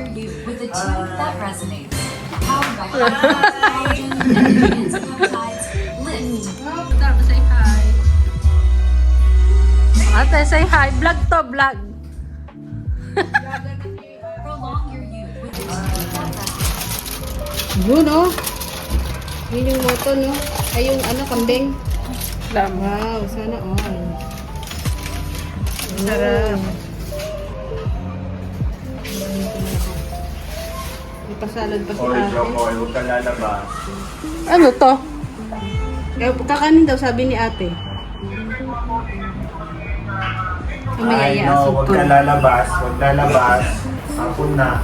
your youth with a tune that resonates. Powered by collagen, ingredients, peptides, lift. Dapat say hi. Ate, say hi. Vlog to, vlog. Prolong your youth with a tune that resonates. Yun, oh. Yun yung moto, no? Ay, yung ano, kambing. Wow, sana all. Sarap. May pasalad pa si Oy, ate. Jokoy, huwag ka lalabas. Ano to? Kakanin daw, sabi ni ate. Ay, no, huwag ka lalabas. Huwag lalabas. Hapon na.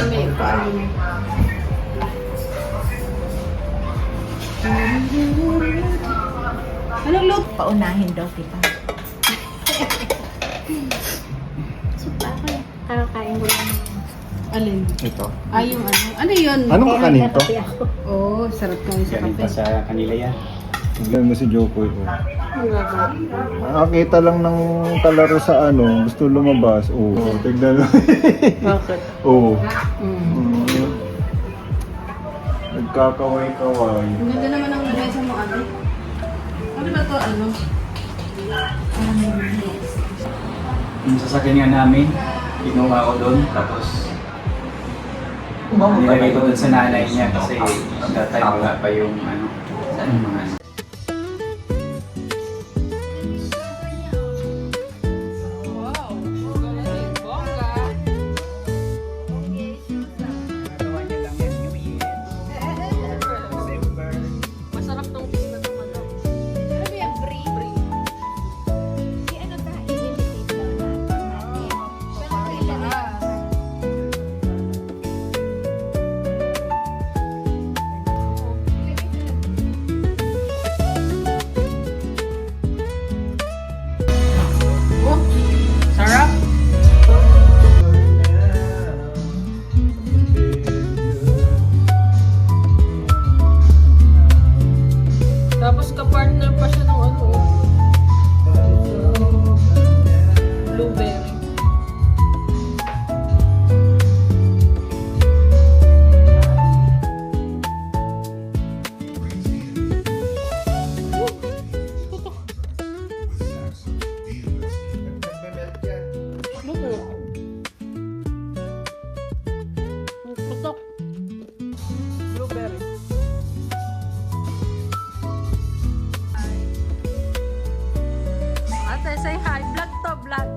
May paano mo. Anong look? Paunahin daw kita. Kakakain ko lang. Alin? Ito. Ay, yung ano. Ano yun? Anong kakanin to? Oo, sarap kami sa Galing kape. pa sa kanila yan. Tignan mo si Jokoy. Nakakita lang ng kalaro sa ano. Gusto lumabas. Oo, tignan mo. Bakit? Oo. Mm. Nagkakaway-kaway. Ang ganda naman ang lamesa mo, ate. Ano ba to, ano? Yung sasakyan nga namin, kinuha ko doon, tapos nilagay ko doon sa nanay niya kasi that time wala pa yung ano, yung mga ano. Nagawa niya lang yan, New Year, December. Masarap tong fish na to, ano? Ano ba yung brie? Si ano ba? Ilimitate daw natin. Pero kailan na? Sarap. Tapos ka-partner pa siya ng ano, blueberry. Putok. Blueberry. Ate, say hi. Vlog to, vlog.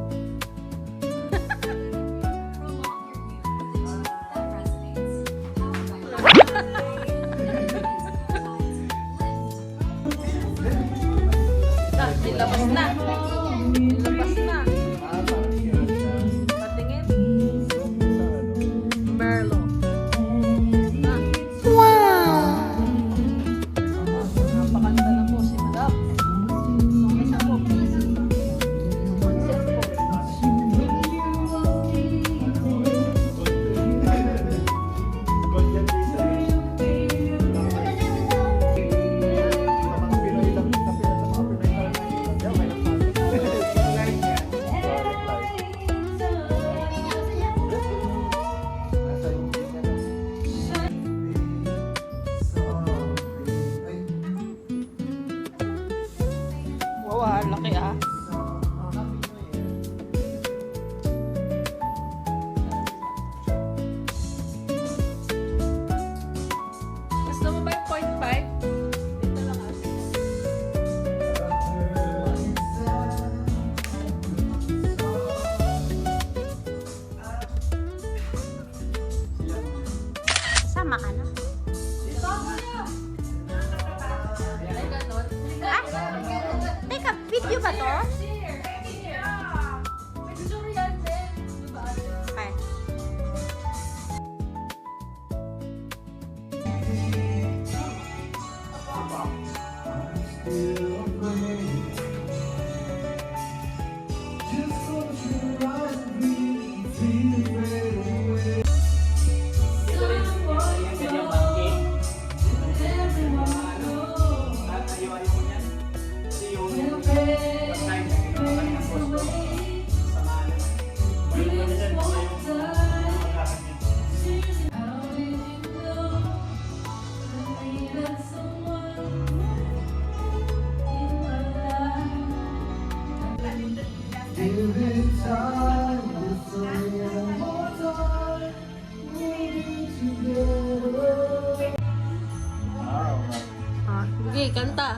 Ah, sige, kanta.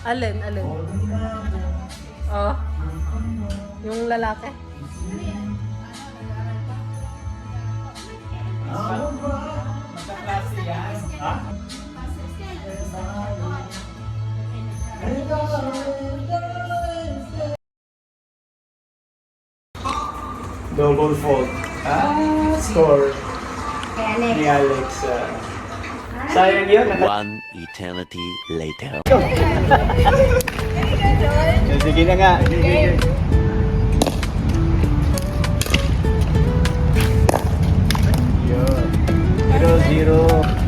Alin? Oh. Yung lalaki. Magkaklase yan. Ha? Double fault. Score Kaya next. ni Alex. Sayang yun. One eternity later. Sige na nga. Sige. Yun. 0-0.